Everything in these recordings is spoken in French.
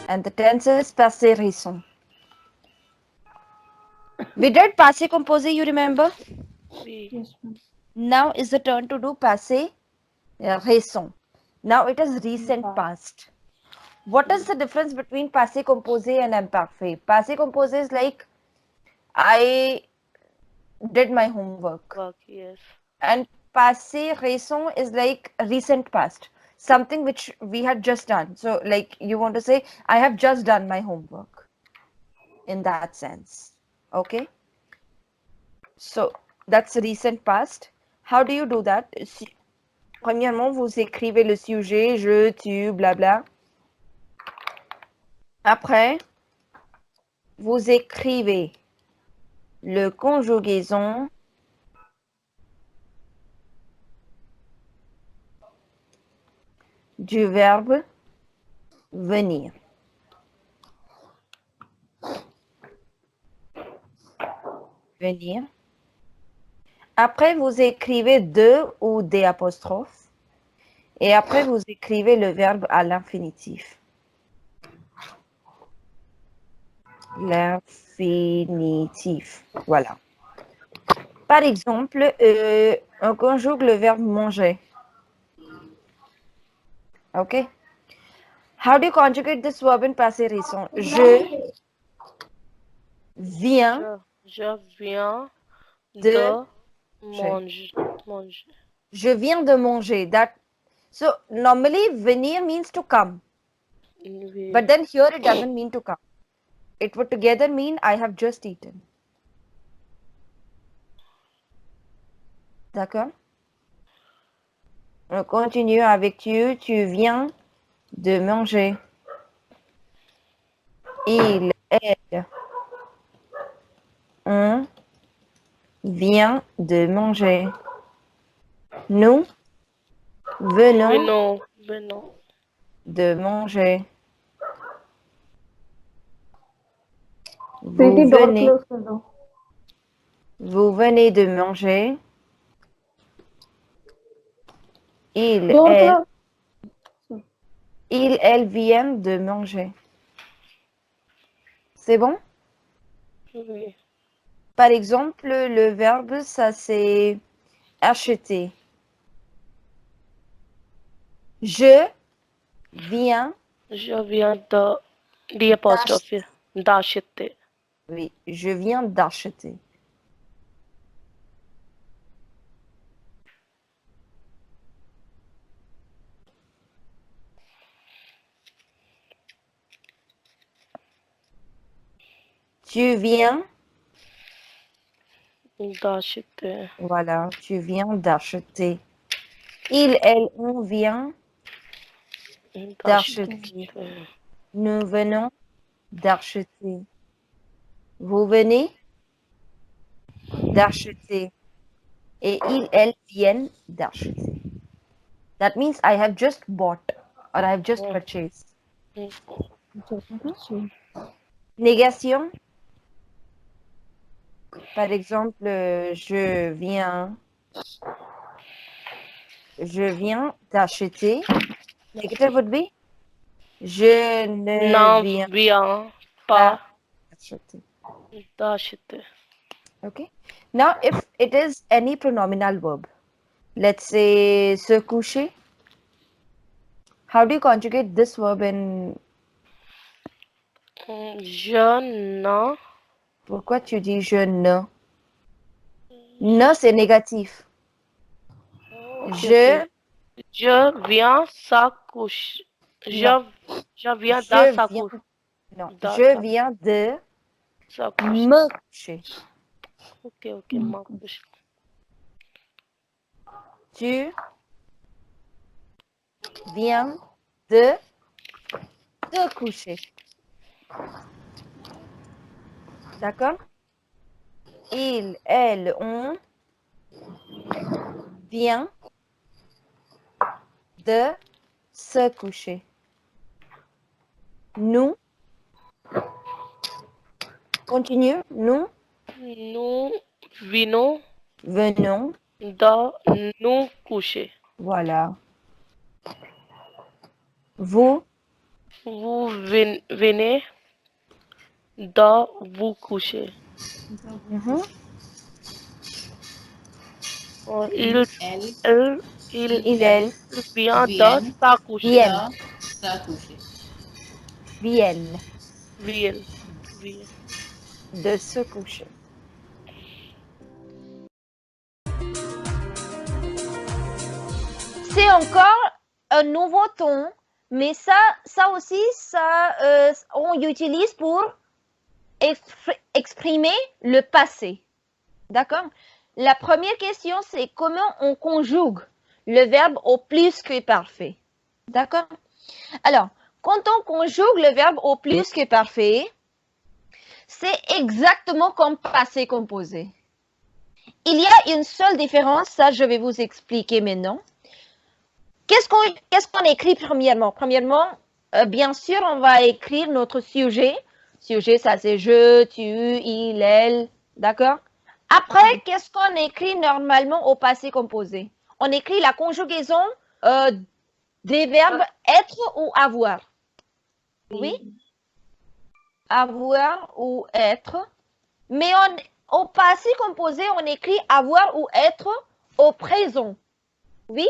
And the tense is passé récent. We did passé composé, you remember? Yes, ma'am. Now is the turn to do passé récent. Now it is recent past. What is the difference between passé composé and imparfait? Passé composé is like I did my homework. Work, yes. And passé récent is like recent past, something which we had just done. So like you want to say, I have just done my homework in that sense. Okay. So that's recent past. How do you do that? Premièrement, vous écrivez le sujet, je, tu, blabla. Après, vous écrivez le conjugaison du verbe venir. Venir. Après, vous écrivez de ou des apostrophes. Et après, vous écrivez le verbe à l'infinitif. L'infinitif. Voilà. Par exemple, on conjugue le verbe manger. OK? How do you conjugate this verb in passé récent? Je viens Je viens de manger. Je viens de manger. So normally venir means to come. But then here it doesn't mean to come. It would together mean I have just eaten. D'accord? On continue avec tu. Tu viens de manger. Il, elle, on vient de manger. Nous venons de manger. Vous venez de manger. Il, elle vient de manger. C'est bon? Oui. Par exemple, le verbe, ça c'est acheter. Je viens d'acheter. Oui, je viens d'acheter. Tu viens d'acheter. Voilà, tu viens d'acheter. Il, elle, on vient d'acheter. Nous venons d'acheter. Vous venez d'acheter. Et il, elle viennent d'acheter. That means I have just bought or I have just purchased. Négation. Par exemple, je viens d'acheter. Negative would be je ne viens pas d'acheter. Okay. Now, if it is any pronominal verb, let's say se coucher, how do you conjugate this verb in? Je ne. Pourquoi tu dis je ne? Ne, c'est négatif. Je viens s'accoucher. Je viens s'accoucher. Non, je viens de me coucher. Ok, me coucher. Tu viens de te coucher. D'accord? Il, elle, on vient de se coucher. Nous, continue, nous venons de nous coucher. Voilà. Vous Vous venez de vous coucher. और il vient de s'accoucher. Viennent Vienne. de se coucher. C'est encore un nouveau ton, mais ça aussi, on utilise pour exprimer le passé. D'accord? La première question, c'est comment on conjugue le verbe au plus que parfait. D'accord? Alors, quand on conjugue le verbe au plus que parfait, c'est exactement comme passé composé. Il y a une seule différence, ça je vais vous expliquer maintenant. Qu'est-ce qu'on écrit premièrement? Premièrement, bien sûr, on va écrire notre sujet. Sujet, ça c'est je, tu, il, elle, d'accord? Après, qu'est-ce qu'on écrit normalement au passé composé? On écrit la conjugaison des verbes être ou avoir. Oui? Avoir ou être. Mais au passé composé, on écrit avoir ou être au présent. Oui?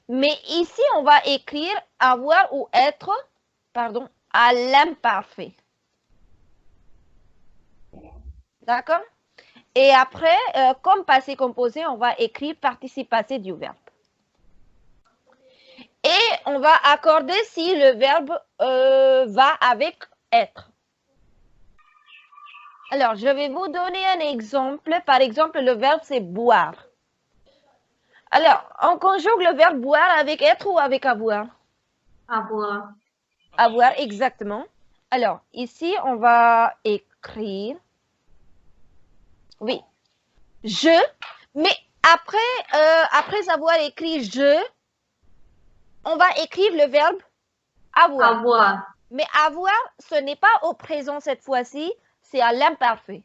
Mais ici, on va écrire avoir ou être, pardon, à l'imparfait. D'accord? Et après, comme passé composé, on va écrire participe passé du verbe. Et on va accorder si le verbe va avec être. Alors, je vais vous donner un exemple. Par exemple, le verbe, c'est boire. Alors, on conjugue le verbe boire avec être ou avec avoir? Avoir. Avoir, exactement. Alors, ici, on va écrire, oui, je, mais après avoir écrit je, on va écrire le verbe avoir. Avoir. Mais avoir, ce n'est pas au présent cette fois-ci, c'est à l'imparfait.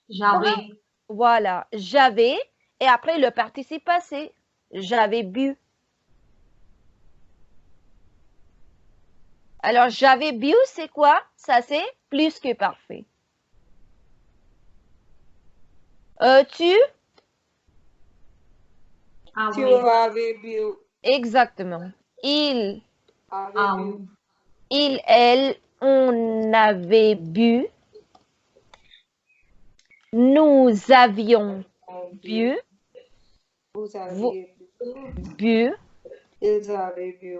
J'avais. Voilà, j'avais, et après le participe passé, j'avais bu. Alors, j'avais bu, c'est quoi? Ça, c'est plus que parfait. Tu? Tu avais bu. Exactement. Il, Avait bu. il, elle, on avait bu. Nous avions bu. Vous aviez Bu. Ils avaient bu.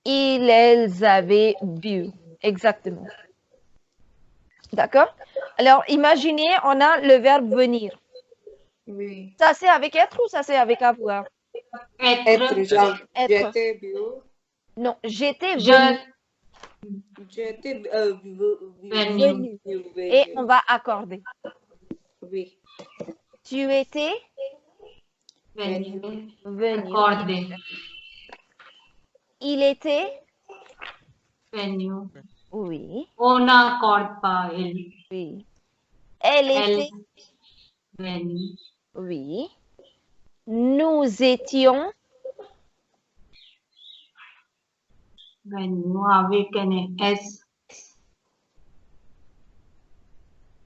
Ils, elles avaient bu. Exactement. D'accord? Alors, imaginez, on a le verbe venir. Oui. Ça, c'est avec être ou ça, c'est avec avoir? Être. J'étais bu. Non, j'étais Je. venu. J'étais Venu. Et on va accorder. Oui. Tu étais Venu. venu. Accordé. Il était? Venu. Oui. On n'accorde pas elle. Oui. Elle Elle. était? Venu. Oui. Nous étions? Venu avec un S.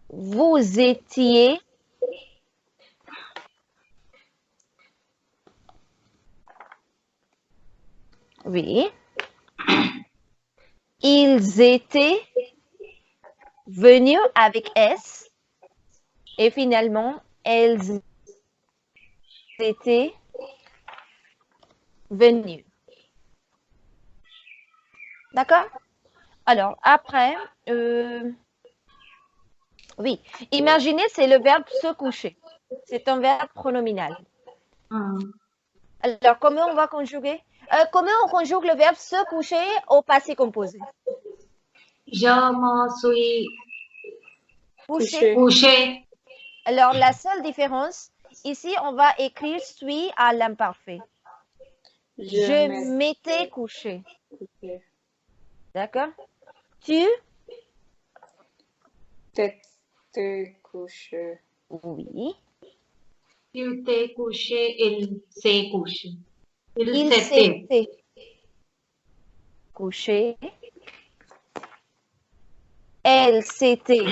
Vous étiez? Oui. Ils étaient venus avec S. Et finalement, elles étaient venues. D'accord? Alors, après, oui, imaginez, c'est le verbe se coucher. C'est un verbe pronominal. Alors, comment on va conjuguer? Comment on conjugue le verbe se coucher au passé composé? Je me suis couché. Alors, la seule différence, ici, on va écrire suis à l'imparfait. Je m'étais couché. D'accord? Tu? T'étais couché. Oui. Tu t'es couché, il s'est couché. Il s'était. couché. Elle s'était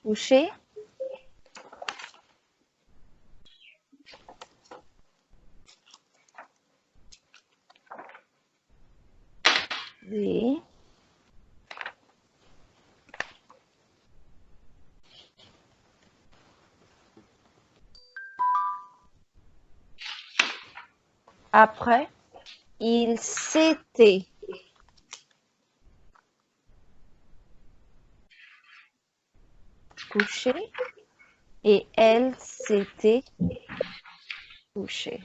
couchée. Et après, il s'était couché et elle s'était couchée.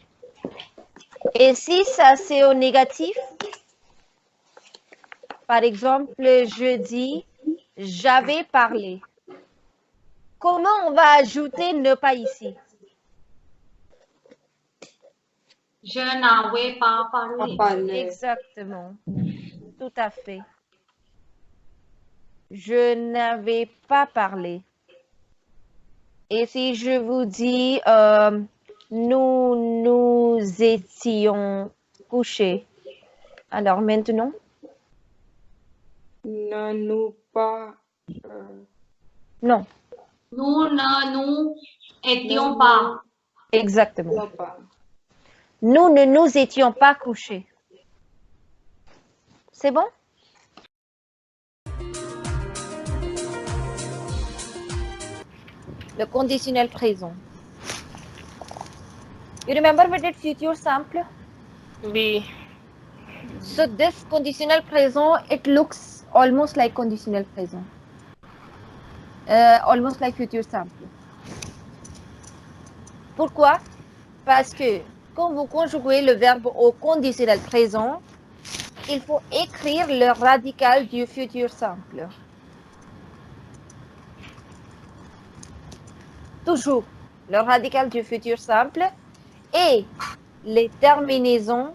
Et si ça c'est au négatif, par exemple, je dis j'avais parlé. Comment on va ajouter ne pas ici? Je n'avais pas parlé. Parler. Exactement. Tout à fait. Je n'avais pas parlé. Et si je vous dis nous étions couchés. Alors maintenant, Ne nous pas. non. Nous ne nous étions pas. Exactement. Non pas. Nous ne nous étions pas couchés. C'est bon? Le conditionnel présent. You remember we did future sample? B. So this conditional present, it looks almost like conditional present. Almost like future sample. Pourquoi? Parce que quand vous conjuguez le verbe au conditionnel présent, il faut écrire le radical du futur simple. Toujours le radical du futur simple et les terminaisons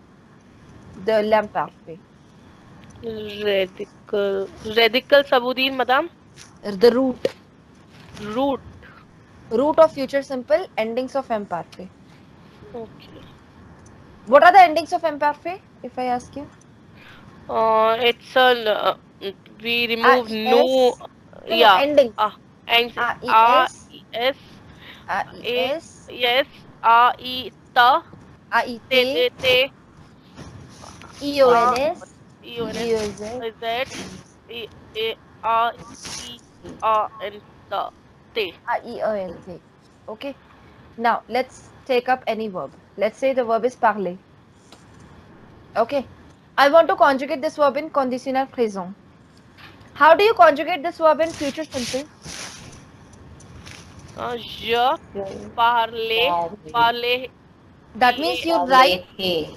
de l'imparfait. Radical. Radical Sabuddin, madam? The root. Root. Root of future simple, endings of imperfect. Okay. What are the endings of imperfect, if I ask you? It's a we remove no. Yeah. Endings. And A-I-S. S A-I-S. yes A-I ta A-I-T. T I-O-N-S. E-O-N-S Z A-I-E-A-N ta T. A-I-O-N-T. Okay. Now, let's take up any verb. Let's say the verb is parler. Okay. I want to conjugate this verb in conditional présent. How do you conjugate this verb in future simple? Je parler. That means you write Hey.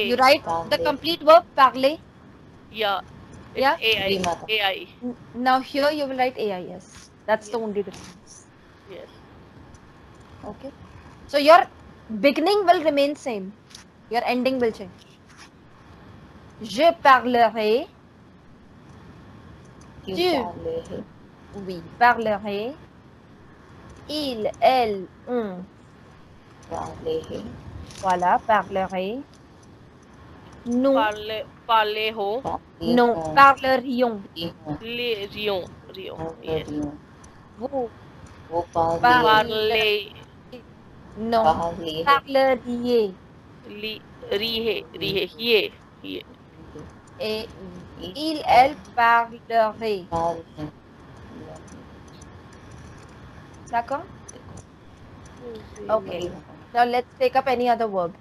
you write the complete verb parler. Yeah. It's Yeah. AI. Now here you will write AIS. That's the only difference. Yes. Okay. So your beginning will remain same. Your ending will change. Je parlerai. Tu. Oui, parlerai. Il, elle, on. Voilà, parlerai. Nous. Parler ho. Non, parlerions. Rion. Yes. Vous. Parler. Non, parleriez. Rihe. Et il, elle parlerait. D'accord? Okay. Now let's take up any other verb.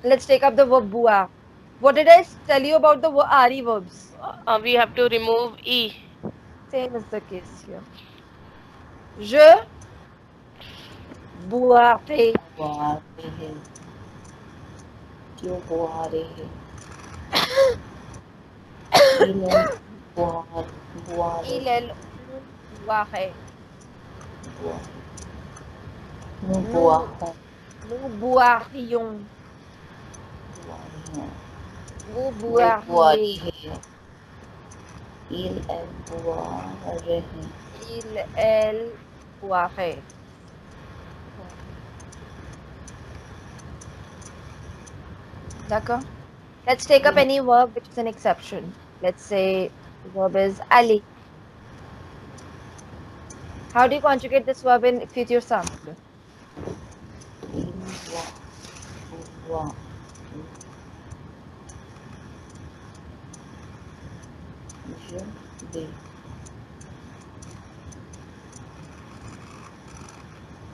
Let's take up the verb boire. What did I tell you about the RE verbs? We have to remove E. Same is the case here. Je boirai. Il, elle, on boirait. Nous boirions. Vous boiriez. Il, elle boirait. D'accord? Let's take up any verb which is an exception. Let's say the verb is aller. How do you conjugate this verb in future simple?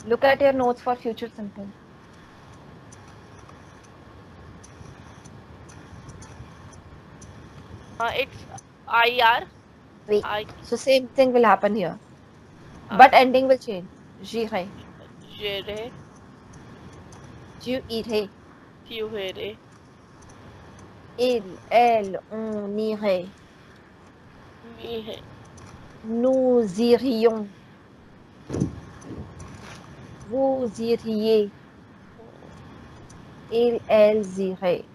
Look at your notes for future simple. It's IR. Wait. I So same thing will happen here, but ending will change. J'irai, Jere. tu irais, Tuhere. il, elle, on irait, Mihe. nous irions, vous iriez, ils, elles iraient.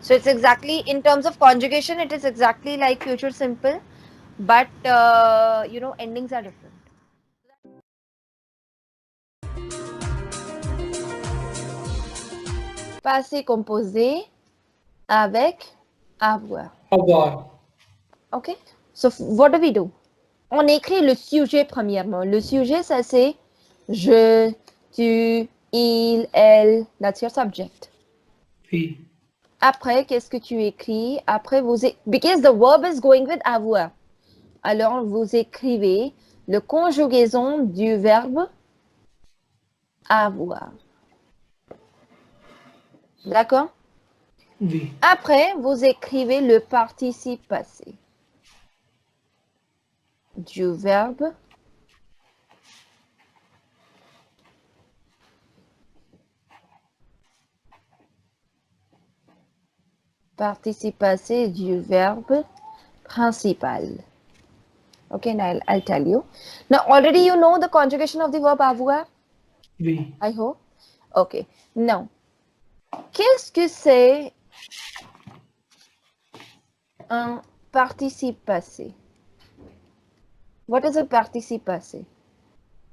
So it's exactly, in terms of conjugation, it is exactly like future simple, but you know, endings are different. Passé composé avec avoir. Avoir. Okay? So what do? On écrit le sujet premièrement. Le sujet, ça c'est je, tu, il, elle. That's your subject. Oui. Après, qu'est-ce que tu écris? Après, because the verb is going with avoir. Alors, vous écrivez le conjugaison du verbe avoir. D'accord? Oui. Après, vous écrivez le participe passé du verbe participe passé du verbe principal. Okay, now I'll tell you. Now, already you know the conjugation of the verb avoir, Oui. I hope. Okay, now, qu'est-ce que c'est un participe passé? What is a participe passé?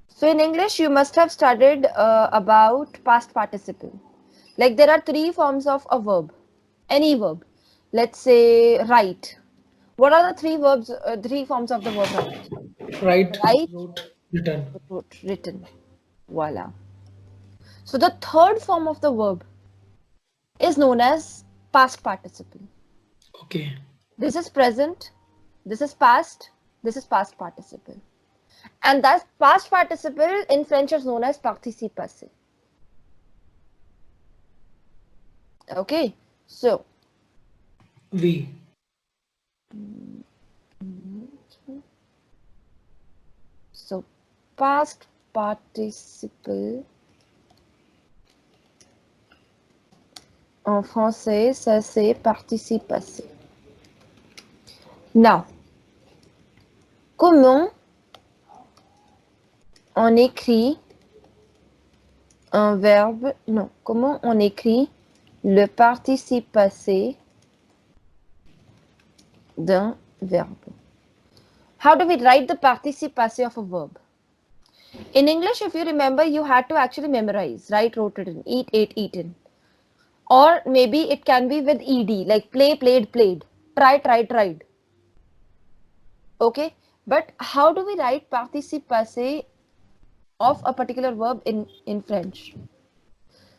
So in English, you must have studied about past participle. Like there are three forms of a verb, any verb. Let's say write. What are the three forms of the verb write? Write, Write, wrote, written. written. Voila. So the third form of the verb is known as past participle. Okay. This is present, this is past participle. And that past participle in French is known as participe passé. Okay, so Oui. past participle en français, ça c'est participe passé. Now, comment on écrit un verbe? Non, comment on écrit le participe passé d'un verbe? How do we write the participe passé of a verb? In English, if you remember, you had to actually memorize, write, wrote, written, eat, ate, eaten. Or maybe it can be with ed, like play, played, played, try, tried, tried. Okay, but how do we write participe passé of a particular verb in French?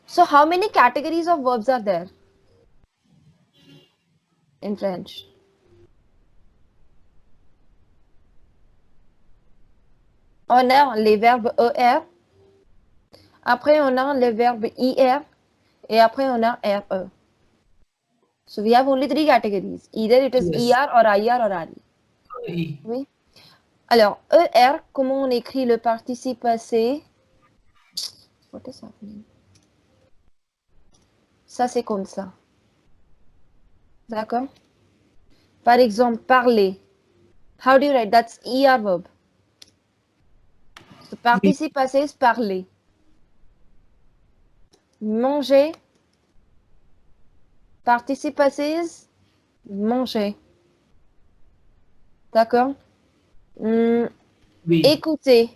So how many categories of verbs are there in French? On a les verbes ER, après on a les verbes IR, et après on a RE. So we have only three categories. Either it is Yes. ER or IR or RE. I. Oui. Alors, ER, comment on écrit le participe passé? What is happening? Ça, c'est comme ça. D'accord? Par exemple, parler. How do you write? That's ER verb. So, participe passé is parler. Manger. Participe passé is manger. D'accord? Oui. Écouter.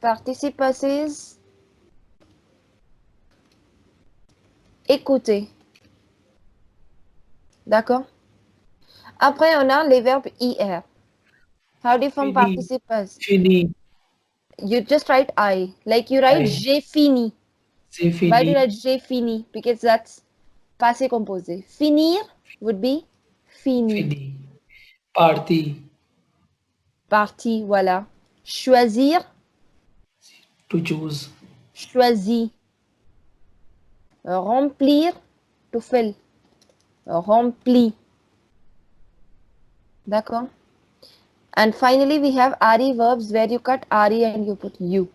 Participe passé is écouter. D'accord? Après, on a les verbes IR. How do you form Fini. participe passé? Fini. You just write I. Like you write I. j'ai fini. C'est Why do you fini. write j'ai fini? Because that's passé composé. Finir would be fini. Fini. Parti. Parti, voilà. Choisir, To choose. choisi. Remplir, to fill. Rempli. D'accord? And finally, we have RE verbs where you cut RE and you put U.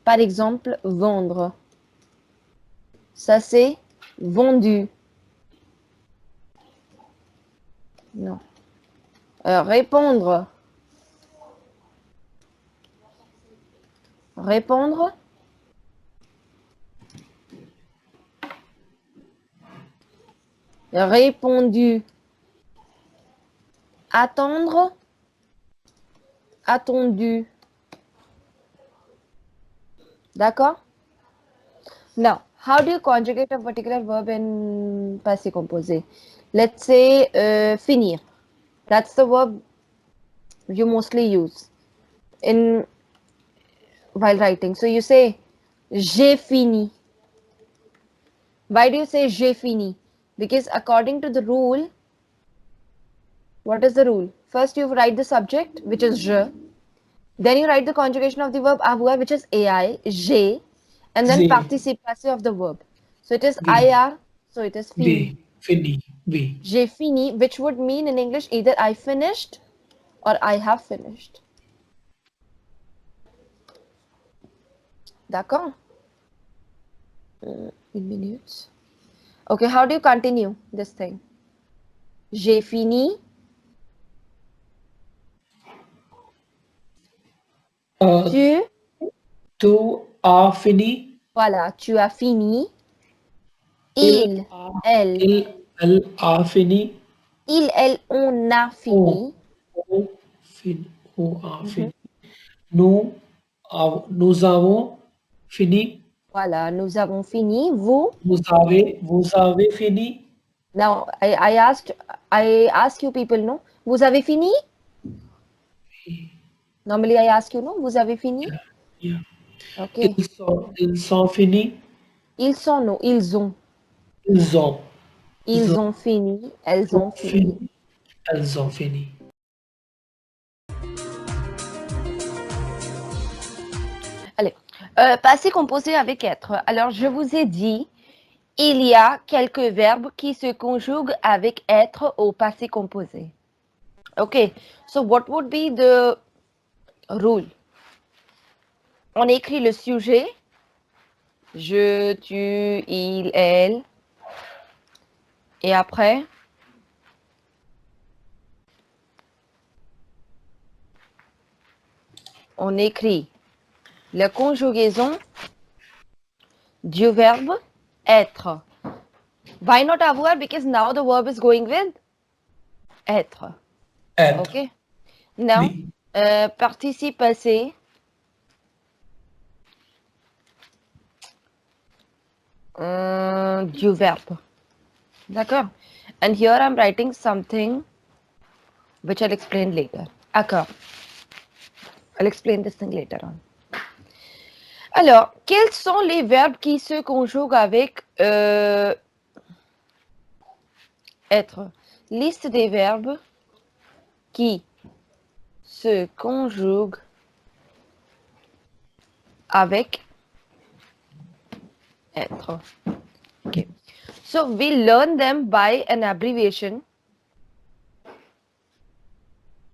Par exemple, vendre. Ça, c'est vendu. Non. Répondre. Répondre. Répondu. Attendre. Attendu. D'accord? Now, how do you conjugate a particular verb in passé composé? Let's say finir. That's the verb you mostly use in while writing. So you say j'ai fini. Why do you say j'ai fini? Because according to the rule, what is the rule? First you write the subject, which is je. Then you write the conjugation of the verb avoir, which is ai, j'ai, and then J'ai. participe passé of the verb. So it is Oui. ir, so it is fini. Oui. Fini. Oui. J'ai fini, which would mean in English either I finished or I have finished. D'accord? Une minute. Okay, how do you continue this thing? J'ai fini. Tu as fini. Voilà, tu as fini. Elle Elle a fini. elle, on a fini. On a fini. Nous avons fini. Voilà, nous avons fini. Vous? Vous avez fini. Now, I ask you people, no? Vous avez fini? Normally, I ask you, no? Vous avez fini? Yeah. Okay. Ils sont finis. Ils sont, no? Ils ont. Ils ont. Ils ont fini. Elles ont fini. Elles ont fini. Allez, passé composé avec être. Alors, je vous ai dit, il y a quelques verbes qui se conjuguent avec être au passé composé. Okay, so what would be the rule? On écrit le sujet, je, tu, il, elle, et après, on écrit la conjugaison du verbe être. Why not avoir? Because now the verb is going with être. Être. Okay. Now, Oui. participe passé. Du verbe. D'accord? And here I'm writing something which I'll explain later. D'accord. I'll explain this thing later on. Alors, quels sont les verbes qui se conjuguent avec être? Liste des verbes qui se conjuguent avec être. Okay. So we learn them by an abbreviation,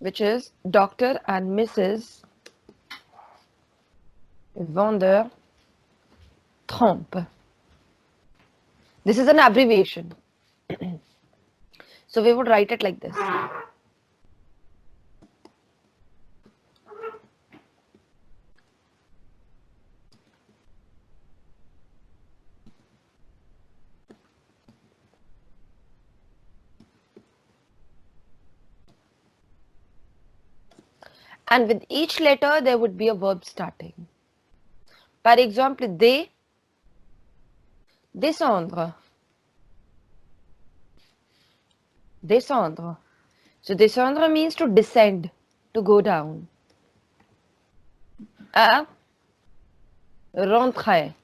which is Dr. and Mrs. Vendeur trompe. This is an abbreviation. So we would write it like this. And with each letter, there would be a verb starting. Par exemple, descendre. Descendre. So descendre means to descend, to go down. A. Rentrer.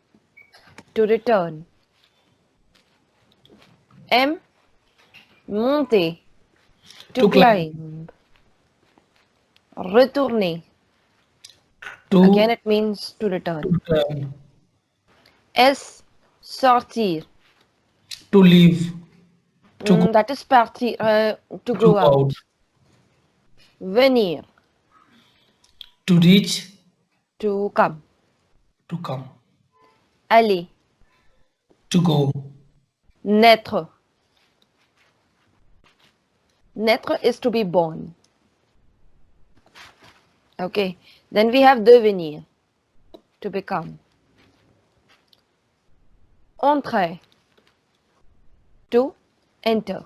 To return. M. Monter. To climb. Retourner. To Again, it means to return. return. S. Sortir. To leave. To go, That is partir, to go out. Venir. To reach. To come. To come. Aller. To go. Naître. Naître is to be born. Okay. Then we have devenir. To become. Entrer. To enter.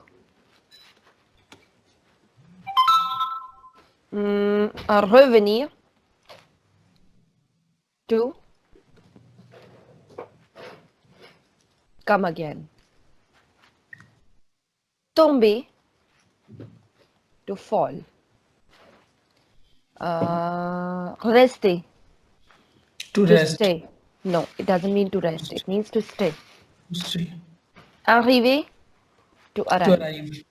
Revenir. To come again. Tomber. To fall. Rester. To To rest. stay. No, it doesn't mean to rest. It means to stay. To stay. Arriver. To To arrive. arrive.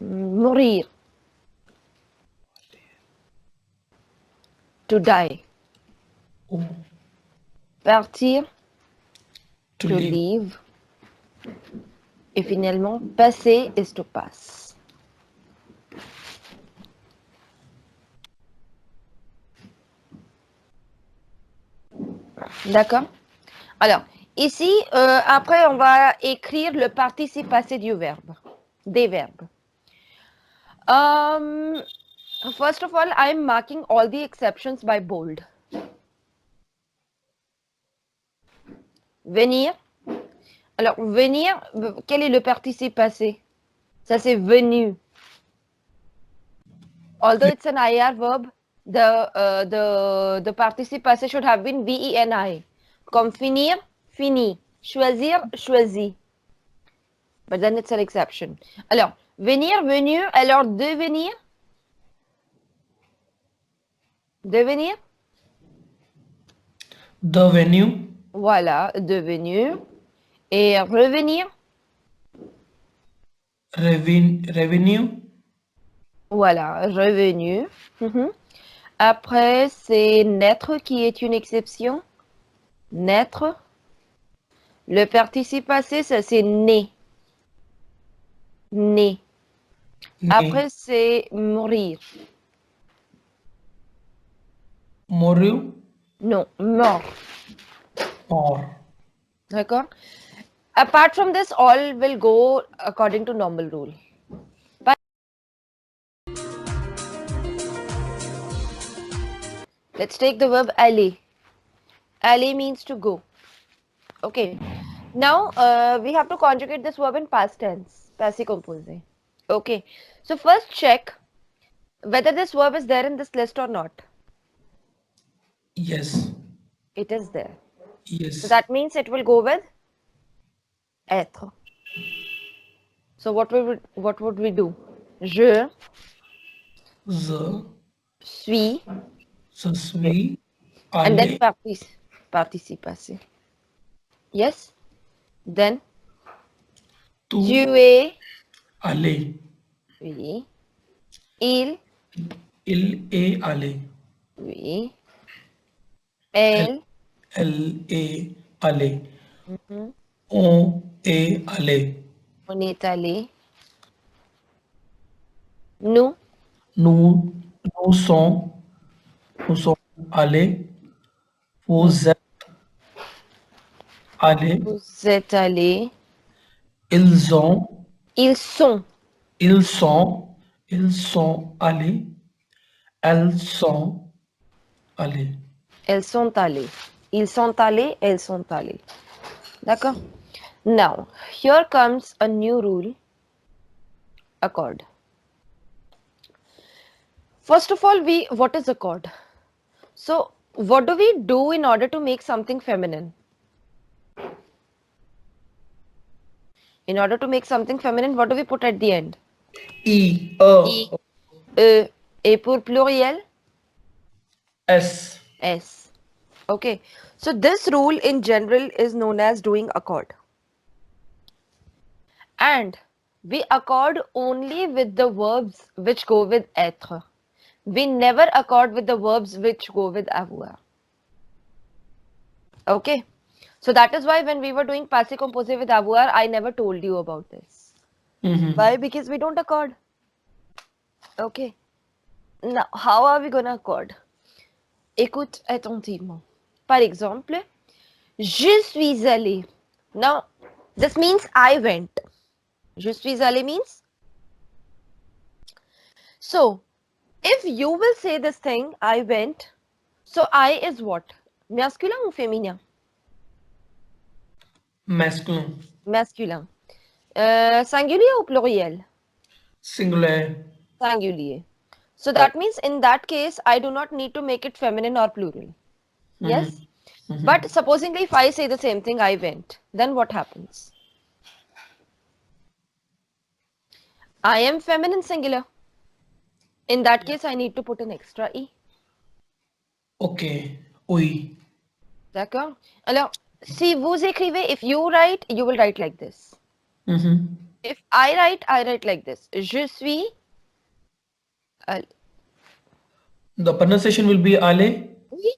Mourir. To die. Oh. Partir. To To leave. leave. Et finalement, passer is to pass. D'accord? Alors, ici, après, on va écrire le participe passé du verbe, des verbes. First of all, I am marking all the exceptions by bold. Venir. Alors, venir, quel est le participe passé? Ça, c'est venu. Although it's an IR verb, the participe passé should have been VENI. Comme finir, fini. Choisir, choisi. But then it's an exception. Alors, venir, venu. Alors, devenir. Devenir. Devenu. Voilà, devenu. Et revenir. Revenue. Voilà, revenu. Après, c'est naître qui est une exception. Naître. Le participe passé, ça c'est né. Né. Après, c'est mourir. Mourir. Non, mort. Or. D'accord? Apart from this, all will go according to normal rule. But let's take the verb aller. Aller means to go. Okay. Now, we have to conjugate this verb in past tense. Passé composé. Okay. So first check whether this verb is there in this list or not. Yes. It is there. Yes. So that means it will go with être. So what would we do? Je suis. Je suis And then allé. participe passé. Yes. Then Tu tu es. allé. Oui. Il. Il est allé. Oui. Elle. Elle est allée. Mhm. On est allé. On est allé. Nous. Nous sommes allés. Vous êtes allés. Vous êtes allés. Ils sont. sont allés. Elles sont allées. Elles sont allées. Ils sont allés. Elles sont allées. D'accord? Now, here comes a new rule. Accord. First of all, what is accord? So, what do we do in order to make something feminine? In order to make something feminine, what do we put at the end? E. E. E. Et pour pluriel? S. S. Okay. So this rule in general is known as doing accord. And we accord only with the verbs which go with êTRE. We never accord with the verbs which go with AVOIR. Okay. So that is why when we were doing passé composé with AVOIR, I never told you about this. Why? Because we don't accord. Okay. Now, how are we going to accord? Écoute attentivement. Par exemple, je suis allé. Now, this means I went. Je suis allé means. So, if you will say this thing, I went. So, I is what? Masculin ou féminin? Masculine. Masculin. Singulier ou pluriel? Singular. Singulier. So that means in that case, I do not need to make it feminine or plural. Yes? But supposingly if I say the same thing, I went, then what happens? I am feminine singular. In that case, I need to put an extra E. Okay. Oui. D'accord? Alors, si vous écrivez, if you write, you will write like this. If I write like this. Je suis. The pronunciation will be ale. Oui.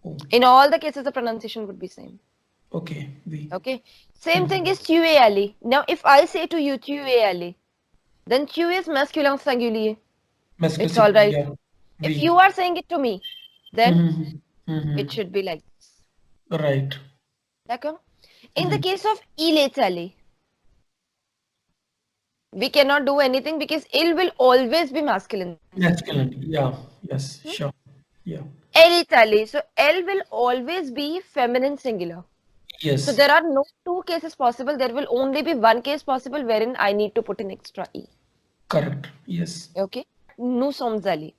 Oh. In all the cases, the pronunciation would be same. Okay. Oui. Okay. Same thing is tu es allé. Now, if I say to you tu es allé, then tu is masculin singulier. Masculine. It's all right. Yeah. If Oui. you are saying it to me, then it should be like this. Right. D'accord? In the case of il est allé, we cannot do anything because il will always be masculine. Masculine. Yeah. Yes. Sure. Yeah. Elle est allée. So elle will always be feminine singular. Yes. So there are no two cases possible. There will only be one case possible wherein I need to put an extra E. Correct. Yes. Okay? Nous sommes allés.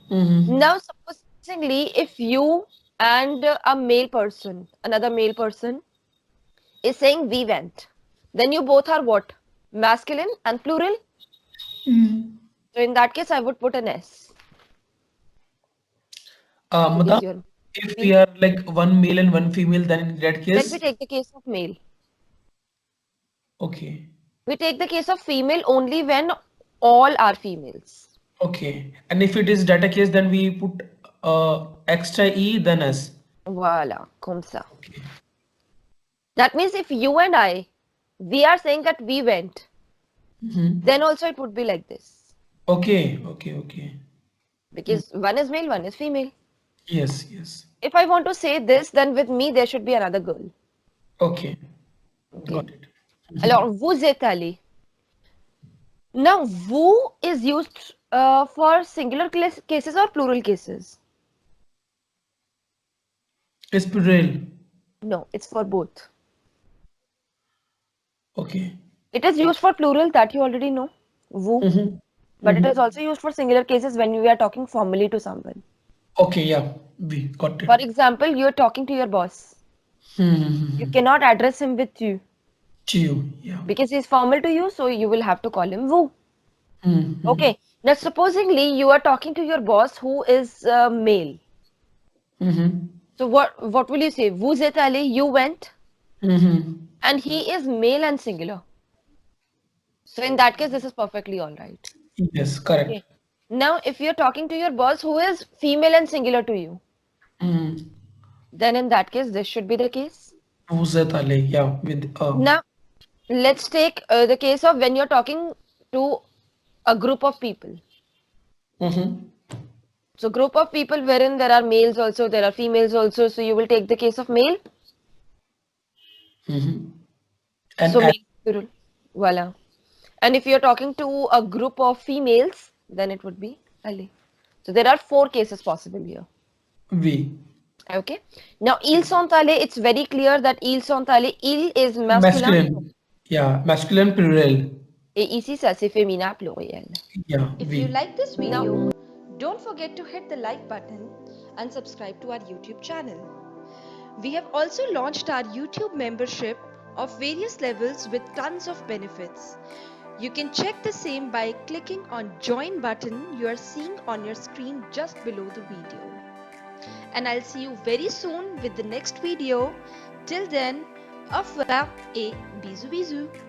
Now, supposingly, if you and a male person, another male person, is saying we went, then you both are what? Masculine and plural? So in that case, I would put an S. Madam, if we are like one male and one female, then in that case. Let me take the case of male. Okay. We take the case of female only when all are females. Okay. And if it is data case, then we put extra E then S. Voila, comme ça. Okay. That means if you and I, we are saying that we went, then also it would be like this. Okay. Okay. Okay. Because one is male, one is female. Yes. Yes. If I want to say this, then with me there should be another girl. Okay. Got it. Alors, vous êtes allé. Now, vous is used for singular cases or plural cases? It's plural. No, it's for both. Okay. It is used for plural, that you already know. Vous. But it is also used for singular cases when we are talking formally to someone. Okay. Yeah. We got it. For example, you are talking to your boss. You cannot address him with you. You. Yeah. Because he is formal to you, so you will have to call him vous. Okay. Now, supposingly you are talking to your boss who is male. So what will you say? Vous êtes allé, you went. And he is male and singular. So in that case, this is perfectly all right. Yes. Correct. Okay. Now, if you're talking to your boss who is female and singular to you, then in that case, this should be the case. Vous êtes allé. Yeah. With Now, let's take the case of when you're talking to a group of people. So group of people wherein there are males also, there are females also. So you will take the case of male. And So male plural. Voila. And if you're talking to a group of females, then it would be allé. So there are 4 cases possible here. we. Okay. Now, ils sont allés, it's very clear that ils sont allés, il is masculine. Yeah. Masculine plural. Et ici, ça c'est féminin pluriel. Yeah. If we. you like this video, don't forget to hit the like button and subscribe to our YouTube channel. We have also launched our YouTube membership of various levels with tons of benefits. You can check the same by clicking on join button you are seeing on your screen just below the video. And I'll see you very soon with the next video. Till then, au revoir et bisous bisous.